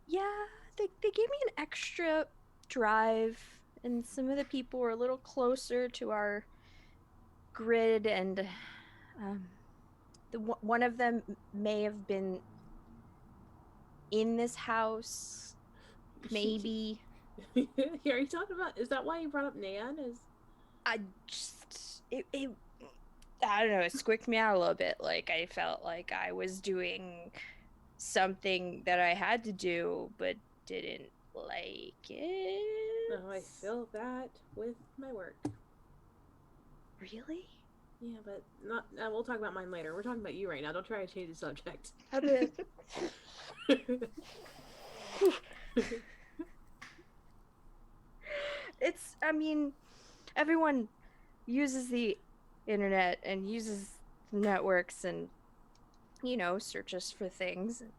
yeah, they gave me an extra drive, and some of the people were a little closer to our grid, and one of them may have been in this house, maybe. Are you talking about? Is that why you brought up Nan? I just I don't know, it squicked me out a little bit. Like I felt like I was doing something that I had to do but didn't like it. Oh, I feel that with my work. Really? Yeah, but not. We'll talk about mine later. We're talking about you right now. Don't try to change the subject. A bit. I mean, everyone uses the internet and uses networks and, searches for things and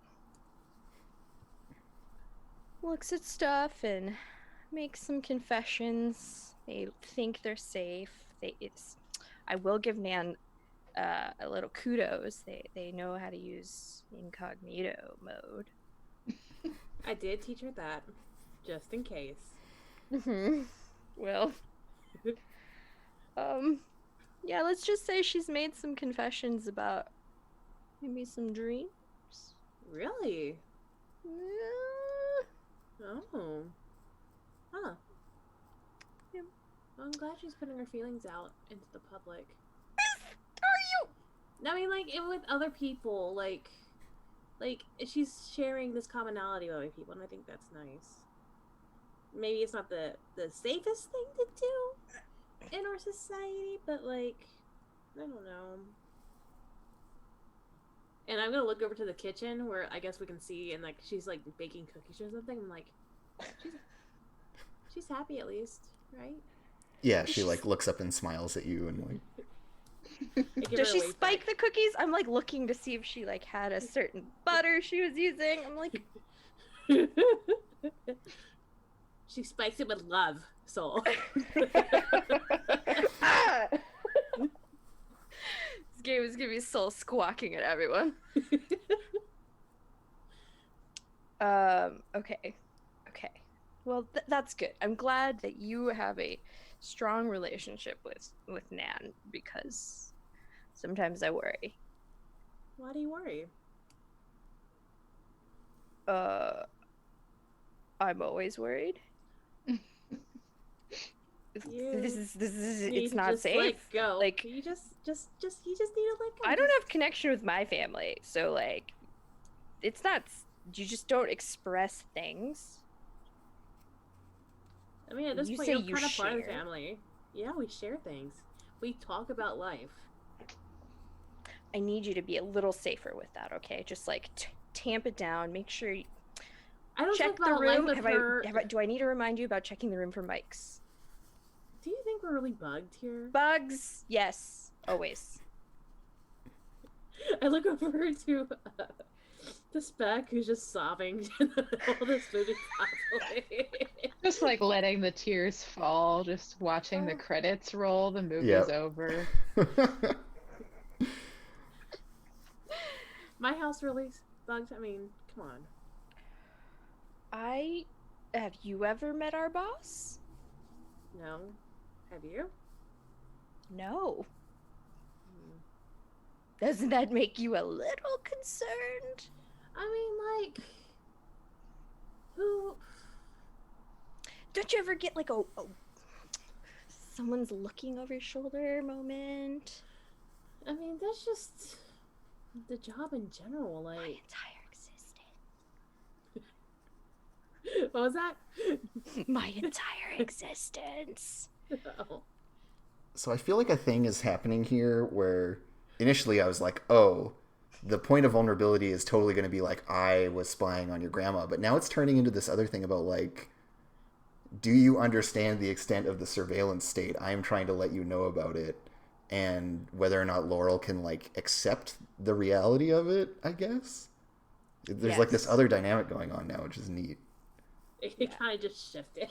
looks at stuff and makes some confessions. They think they're safe. I will give Nan a little kudos. They know how to use incognito mode. I did teach her that, just in case. Well, yeah, let's just say she's made some confessions about maybe some dreams. Really? Yeah. Oh. Huh. Yeah. Well, I'm glad she's putting her feelings out into the public. Are you? I mean, like, with other people, like she's sharing this commonality with other people, and I think that's nice. Maybe it's not the safest thing to do in our society, but, like, I don't know. And I'm gonna look over to the kitchen where I guess we can see, and, like, she's, like, baking cookies or something. I'm like, she's happy at least, right? Yeah, she, like, looks up and smiles at you and, like... Does she spike the cookies? I'm like looking to see if she like had a certain butter she was using. I'm like, she spikes it with love, Soul. This game is gonna be Soul squawking at everyone. Okay. Well, that's good. I'm glad that you have a strong relationship with Nan, because sometimes I worry. Why do you worry? I'm always worried. This is it's not safe. Let go. Like, you just need to let go. I don't have connection with my family, so like it's not, you just don't express things. I mean, at this point, you're kind of part of the family. Yeah, we share things. We talk about life. I need you to be a little safer with that, okay? Just like tamp it down. Make sure you I don't check talk about the room. Life with her. Do I need to remind you about checking the room for mics? Do you think we're really bugged here? Bugs, yes, always. I look over to the Spec who's just sobbing all this movie constantly. Just like letting the tears fall, just watching the credits roll, the movie's Yep. over. My house really bugged. I mean, come on. Have you ever met our boss? No. Have you? No. Doesn't that make you a little concerned? I mean, like, who? Don't you ever get like a someone's looking over your shoulder moment? I mean, that's just the job in general. My Like, entire existence. what was that? My entire existence. Oh. So I feel like a thing is happening here where initially I was like, oh, the point of vulnerability is totally going to be like, I was spying on your grandma. But now it's turning into this other thing about like, do you understand the extent of the surveillance state? I am trying to let you know about it. And whether or not Laurel can like accept the reality of it, I guess. There's like this Yes. other dynamic going on now, which is neat. It kind of just shifted.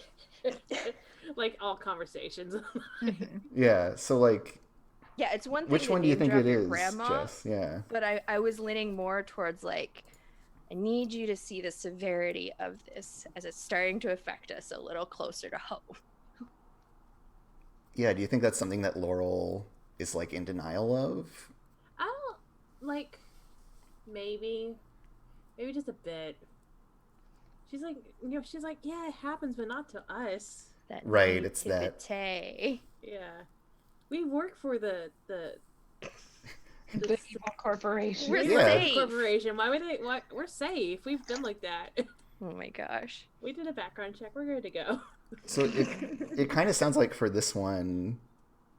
Like all conversations. Mhm. Yeah, so like, Yeah, it's one thing which to one do you name think drop it your is, grandma, Jess? Yeah. but I was leaning more towards like, I need you to see the severity of this as it's starting to affect us a little closer to home. Yeah, do you think that's something that Laurel is like in denial of? I don't like. Maybe just a bit. She's like, she's like, yeah, it happens, but not to us. That Right, it's that. naivete. Yeah, we work for the The evil corporation. We're Yeah. safe. corporation. Why would they? Why, we're safe. We've been like that. Oh my gosh. We did a background check. We're good to go. So it kind of sounds like for this one,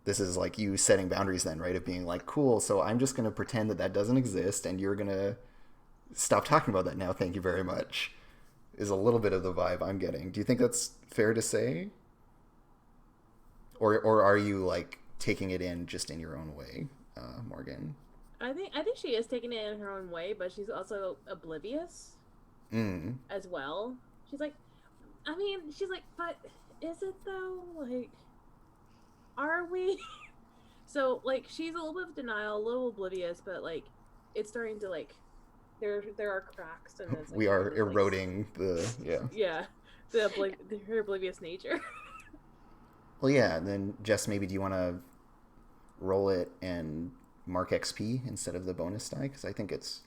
this is like you setting boundaries then, right? Of being like, cool, so I'm just going to pretend that doesn't exist and you're going to stop talking about that now, thank you very much, is a little bit of the vibe I'm getting. Do you think that's fair to say? Or are you like taking it in just in your own way, Morgan? I think she is taking it in her own way, but she's also oblivious Mm. as well. She's like, but is it though? Like, are we? So like, she's a little bit of denial, a little oblivious, but like, it's starting to like, there are cracks, and it's, like, We are this, like, eroding the, yeah. Yeah, her oblivious nature. Well, yeah, and then Jess, maybe do you want to roll it and mark XP instead of the bonus die? Because I think it's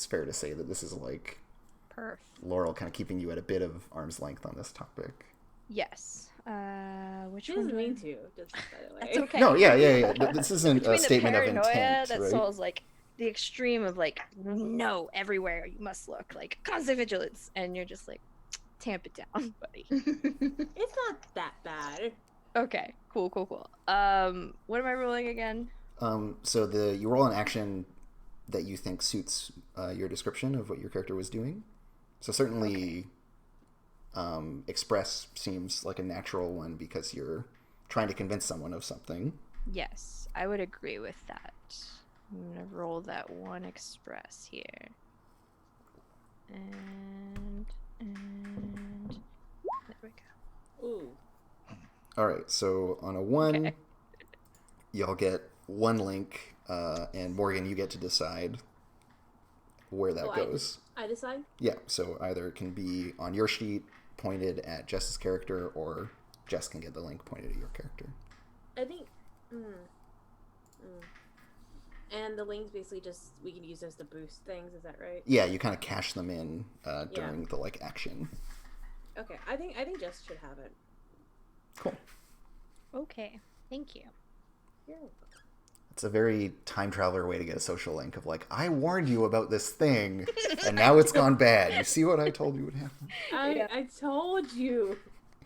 fair to say that this is like Perf. Laurel kind of keeping you at a bit of arm's length on this topic. Yes. Which She one doesn't do I- mean to. Just by the way. That's okay. No, yeah. This isn't Between a statement the of paranoia intent, that right? Saul's like the extreme of like, no, everywhere you must look, like constant vigilance, and you're just like, tamp it down, buddy. It's not that bad. Okay, cool. What am I rolling again? So you roll an action that you think suits your description of what your character was doing. So certainly, express seems like a natural one because you're trying to convince someone of something. Yes, I would agree with that. I'm gonna roll that one express here. And there we go. Ooh. All right, so on a 1, Okay. y'all get 1 link, and Morgan, you get to decide where that Oh, goes. I decide. Yeah, so either it can be on your sheet pointed at Jess's character, or Jess can get the link pointed at your character. I think. And the links basically just we can use those to boost things. Is that right? Yeah, you kind of cash them in during the like action. Okay. I think Jess should have it. Cool. Okay, thank you. Yeah. It's a very time traveler way to get a social link of like, I warned you about this thing, and now it's gone bad. You see what I told you would happen? I told you.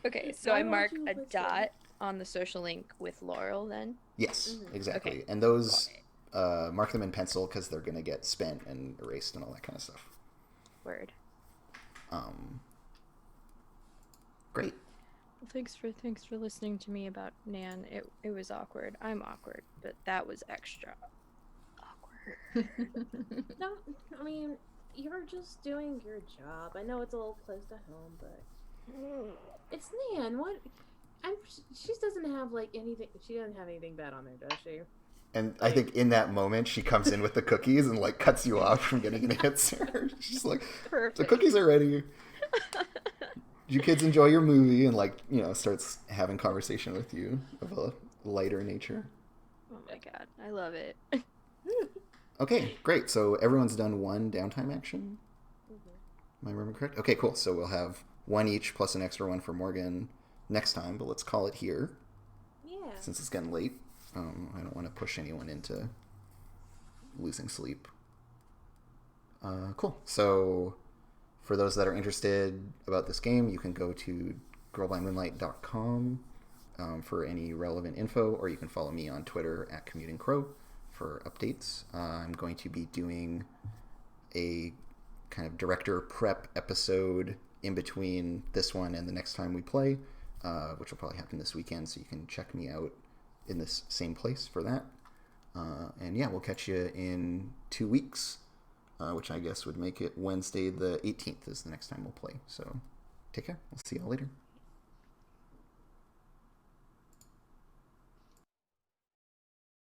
Okay, so Why I won't mark you a listen? dot on the social link with Laurel then. Yes, exactly. Okay. And those, mark them in pencil because they're going to get spent and erased and all that kind of stuff. Word. Great. Thanks for listening to me about Nan. It was awkward. I'm awkward, but that was extra awkward. No, I mean, you're just doing your job. I know it's a little close to home, but it's Nan. What? She doesn't have like anything. She doesn't have anything bad on there, does she? And I think in that moment, she comes in with the cookies and like cuts you off from getting an answer. She's like, Perfect. "The cookies are ready. You kids enjoy your movie," and like, you know, starts having conversation with you of a lighter nature. Oh my god, I love it. Okay, great. So everyone's done one downtime action. Am I remembering correct? Okay, cool. So we'll have one each plus an extra one for Morgan next time, but let's call it here. Yeah. Since it's getting late. I don't want to push anyone into losing sleep. Cool. So for those that are interested about this game, you can go to girlbymoonlight.com for any relevant info, or you can follow me on Twitter at commutingcrow for updates. I'm going to be doing a kind of director prep episode in between this one and the next time we play, which will probably happen this weekend, so you can check me out in this same place for that. And yeah, we'll catch you in 2 weeks, which I guess would make it Wednesday the 18th is the next time we'll play. So take care. We'll see y'all later.